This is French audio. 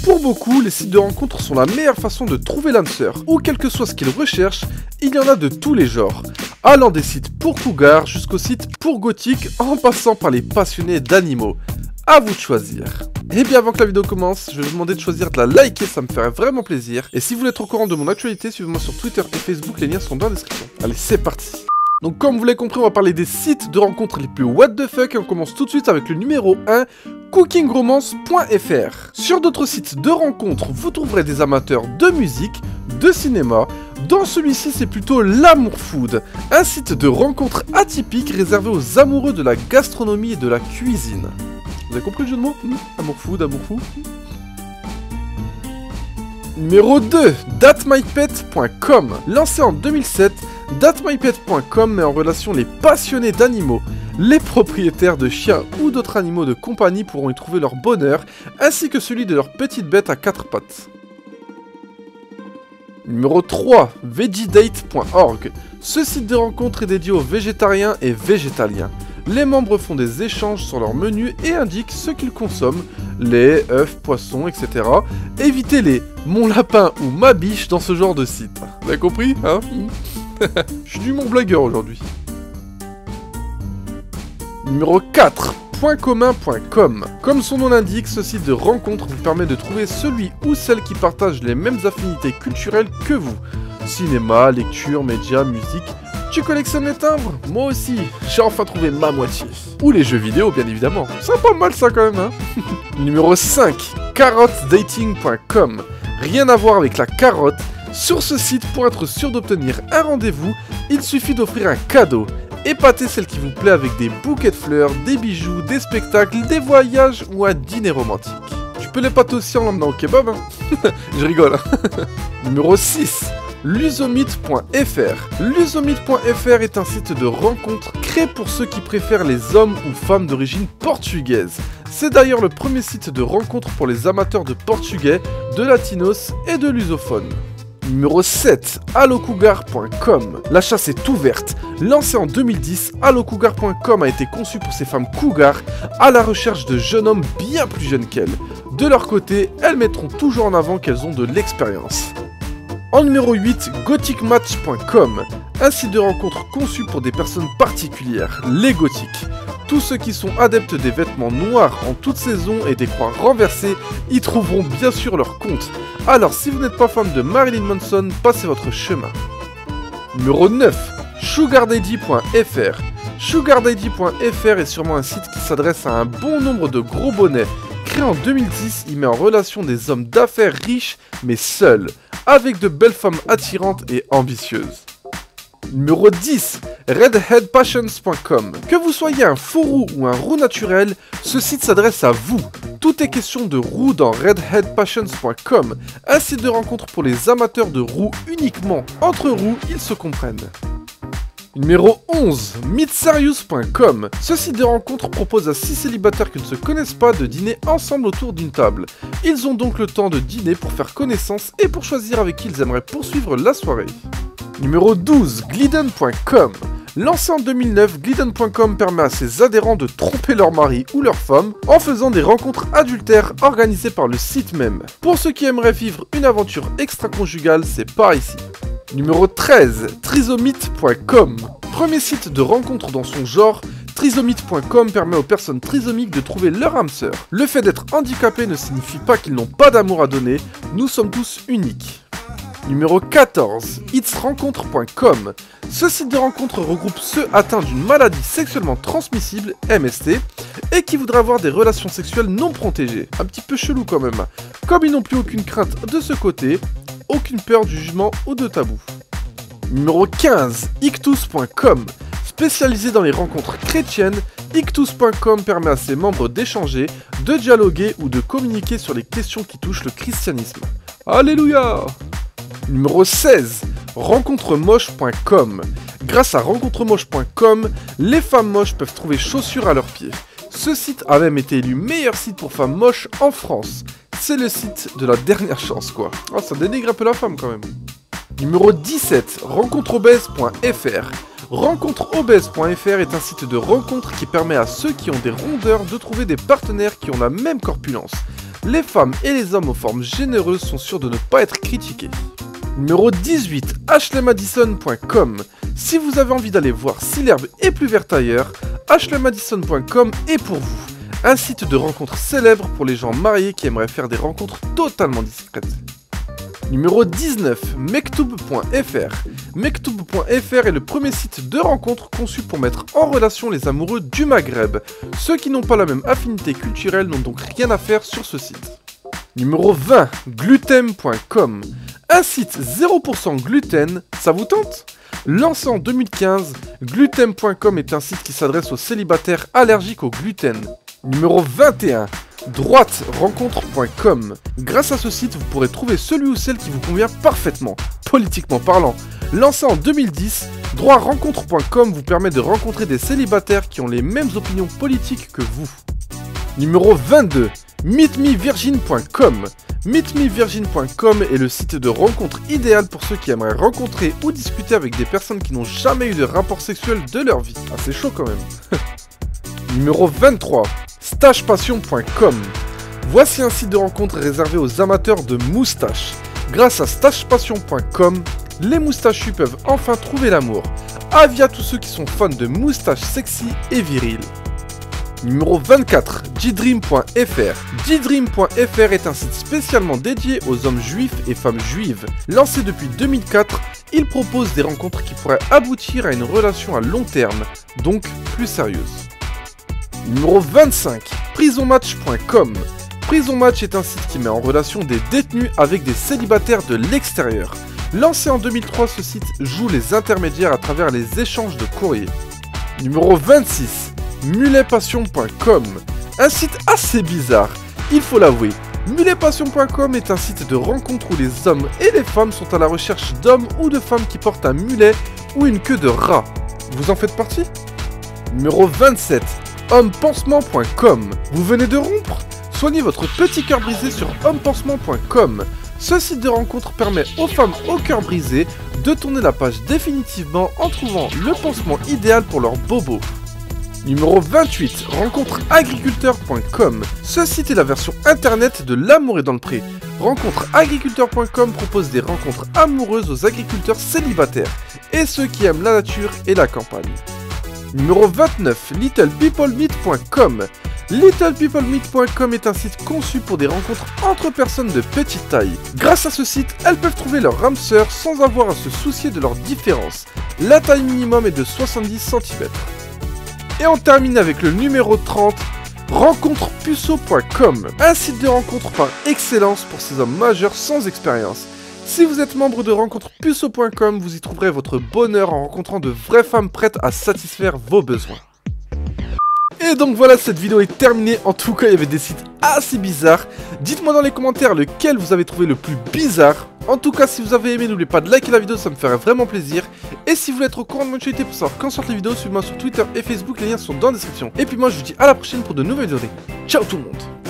Pour beaucoup, les sites de rencontres sont la meilleure façon de trouver l'âme sœur, ou quel que soit ce qu'ils recherchent, il y en a de tous les genres. Allant des sites pour cougars jusqu'aux sites pour gothiques, en passant par les passionnés d'animaux. À vous de choisir. Et bien avant que la vidéo commence, je vais vous demander de choisir de la liker, ça me ferait vraiment plaisir. Et si vous voulez être au courant de mon actualité, suivez-moi sur Twitter et Facebook, les liens sont dans la description. Allez, c'est parti. Donc comme vous l'avez compris, on va parler des sites de rencontres les plus what the fuck et on commence tout de suite avec le numéro 1, cookingromance.fr. Sur d'autres sites de rencontres, vous trouverez des amateurs de musique, de cinéma. Dans celui-ci, c'est plutôt l'Amour Food, un site de rencontres atypique réservé aux amoureux de la gastronomie et de la cuisine. Vous avez compris le jeu de mots? Amour Food, Amour Fou. Numéro 2, thatmypet.com. Lancé en 2007, thatmypet.com met en relation les passionnés d'animaux. Les propriétaires de chiens ou d'autres animaux de compagnie pourront y trouver leur bonheur, ainsi que celui de leurs petites bêtes à 4 pattes. Numéro 3, veggiedate.org. Ce site de rencontre est dédié aux végétariens et végétaliens. Les membres font des échanges sur leur menu et indiquent ce qu'ils consomment, lait, œufs, poissons, etc. Évitez les « mon lapin » ou « ma biche » dans ce genre de site. Vous avez compris, hein? Je suis du mon blagueur aujourd'hui. Numéro 4, pointcommun.com. Comme son nom l'indique, ce site de rencontre vous permet de trouver celui ou celle qui partage les mêmes affinités culturelles que vous. Cinéma, lecture, médias, musique... Tu collectionnes les timbres? Moi aussi, j'ai enfin trouvé ma moitié. Ou les jeux vidéo, bien évidemment. C'est pas mal ça quand même, hein. Numéro 5, carrotdating.com. Rien à voir avec la carotte. Sur ce site, pour être sûr d'obtenir un rendez-vous, il suffit d'offrir un cadeau. Épatez celle qui vous plaît avec des bouquets de fleurs, des bijoux, des spectacles, des voyages ou un dîner romantique. Tu peux l'épater aussi en l'emmenant au kebab, hein. Je rigole, hein. Numéro 6. Lusomite.fr. Lusomite.fr est un site de rencontre créé pour ceux qui préfèrent les hommes ou femmes d'origine portugaise. C'est d'ailleurs le premier site de rencontre pour les amateurs de portugais, de latinos et de lusophones. Numéro 7, allocougar.com. La chasse est ouverte. Lancé en 2010, allocougar.com a été conçu pour ces femmes cougars à la recherche de jeunes hommes bien plus jeunes qu'elles. De leur côté, elles mettront toujours en avant qu'elles ont de l'expérience. En numéro 8, gothicmatch.com, un site de rencontre conçu pour des personnes particulières, les gothiques. Tous ceux qui sont adeptes des vêtements noirs en toute saison et des croix renversées y trouveront bien sûr leur compte. Alors si vous n'êtes pas fan de Marilyn Manson, passez votre chemin. Numéro 9, sugardaddy.fr. Sugardaddy.fr est sûrement un site qui s'adresse à un bon nombre de gros bonnets. Créé en 2010, il met en relation des hommes d'affaires riches mais seuls, avec de belles femmes attirantes et ambitieuses. Numéro 10, redheadpassions.com. Que vous soyez un faux roux ou un roux naturel, ce site s'adresse à vous. Tout est question de roux dans redheadpassions.com, un site de rencontre pour les amateurs de roux uniquement. Entre roux, ils se comprennent. Numéro 11, meetserious.com. Ce site de rencontre propose à 6 célibataires qui ne se connaissent pas de dîner ensemble autour d'une table. Ils ont donc le temps de dîner pour faire connaissance et pour choisir avec qui ils aimeraient poursuivre la soirée. Numéro 12, glidden.com. Lancé en 2009, glidden.com permet à ses adhérents de tromper leur mari ou leur femme en faisant des rencontres adultères organisées par le site même. Pour ceux qui aimeraient vivre une aventure extra-conjugale, c'est par ici. Numéro 13, trisomite.com. Premier site de rencontre dans son genre, trisomite.com permet aux personnes trisomiques de trouver leur âme sœur. Le fait d'être handicapé ne signifie pas qu'ils n'ont pas d'amour à donner, nous sommes tous uniques. Numéro 14, itsrencontre.com. Ce site de rencontre regroupe ceux atteints d'une maladie sexuellement transmissible, MST, et qui voudraient avoir des relations sexuelles non protégées. Un petit peu chelou quand même. Comme ils n'ont plus aucune crainte de ce côté, aucune peur du jugement ou de tabou. Numéro 15, ictus.com. Spécialisé dans les rencontres chrétiennes, ictus.com permet à ses membres d'échanger, de dialoguer ou de communiquer sur les questions qui touchent le christianisme. Alléluia! Numéro 16, rencontremoche.com. Grâce à rencontremoche.com, les femmes moches peuvent trouver chaussures à leurs pieds. Ce site a même été élu meilleur site pour femmes moches en France. C'est le site de la dernière chance, quoi. Oh, ça dénigre un peu la femme, quand même. Numéro 17, rencontreobèse.fr. Rencontreobèse.fr est un site de rencontre qui permet à ceux qui ont des rondeurs de trouver des partenaires qui ont la même corpulence. Les femmes et les hommes aux formes généreuses sont sûrs de ne pas être critiqués. Numéro 18, ashleymadison.com. Si vous avez envie d'aller voir si l'herbe est plus verte ailleurs, ashleymadison.com est pour vous. Un site de rencontres célèbres pour les gens mariés qui aimeraient faire des rencontres totalement discrètes. Numéro 19, mektoub.fr. Mektoub.fr est le premier site de rencontres conçu pour mettre en relation les amoureux du Maghreb. Ceux qui n'ont pas la même affinité culturelle n'ont donc rien à faire sur ce site. Numéro 20, glutem.com. Un site 0% gluten, ça vous tente ? Lancé en 2015, glutem.com est un site qui s'adresse aux célibataires allergiques au gluten. Numéro 21, droiterencontre.com. Grâce à ce site, vous pourrez trouver celui ou celle qui vous convient parfaitement, politiquement parlant. Lancé en 2010, droitrencontre.com vous permet de rencontrer des célibataires qui ont les mêmes opinions politiques que vous. Numéro 22, meetmevirgin.com. Meetmevirgin.com est le site de rencontre idéal pour ceux qui aimeraient rencontrer ou discuter avec des personnes qui n'ont jamais eu de rapport sexuel de leur vie. Ah, c'est chaud quand même. Numéro 23, stagepassion.com. Voici un site de rencontre réservé aux amateurs de moustaches. Grâce à stagepassion.com, les moustachus peuvent enfin trouver l'amour. Avis à tous ceux qui sont fans de moustaches sexy et viriles. Numéro 24, jdream.fr. jdream.fr est un site spécialement dédié aux hommes juifs et femmes juives. Lancé depuis 2004, il propose des rencontres qui pourraient aboutir à une relation à long terme, donc plus sérieuse. Numéro 25, prisonmatch.com. Prisonmatch est un site qui met en relation des détenus avec des célibataires de l'extérieur. Lancé en 2003, ce site joue les intermédiaires à travers les échanges de courrier. Numéro 26, muletpassion.com. Un site assez bizarre, il faut l'avouer. Muletpassion.com est un site de rencontre où les hommes et les femmes sont à la recherche d'hommes ou de femmes qui portent un mulet ou une queue de rat. Vous en faites partie ? Numéro 27, hommepansement.com. Vous venez de rompre ? Soignez votre petit cœur brisé sur hommepansement.com. Ce site de rencontre permet aux femmes au cœur brisé de tourner la page définitivement en trouvant le pansement idéal pour leur bobo. Numéro 28, rencontreagriculteur.com. Ce site est la version internet de L'amour est dans le pré. Rencontreagriculteur.com propose des rencontres amoureuses aux agriculteurs célibataires et ceux qui aiment la nature et la campagne. Numéro 29, littlepeoplemeet.com. Littlepeoplemeet.com est un site conçu pour des rencontres entre personnes de petite taille. Grâce à ce site, elles peuvent trouver leur âme sœur sans avoir à se soucier de leurs différences. La taille minimum est de 70 cm. Et on termine avec le numéro 30, rencontrepuceau.com. Un site de rencontre par excellence pour ces hommes majeurs sans expérience. Si vous êtes membre de rencontrepuceau.com, vous y trouverez votre bonheur en rencontrant de vraies femmes prêtes à satisfaire vos besoins. Et donc voilà, cette vidéo est terminée. En tout cas, il y avait des sites assez bizarres. Dites-moi dans les commentaires lequel vous avez trouvé le plus bizarre. En tout cas, si vous avez aimé, n'oubliez pas de liker la vidéo, ça me ferait vraiment plaisir. Et si vous voulez être au courant de mon actualité pour savoir quand sortent les vidéos, suivez-moi sur Twitter et Facebook, les liens sont dans la description. Et puis moi, je vous dis à la prochaine pour de nouvelles vidéos. Ciao tout le monde!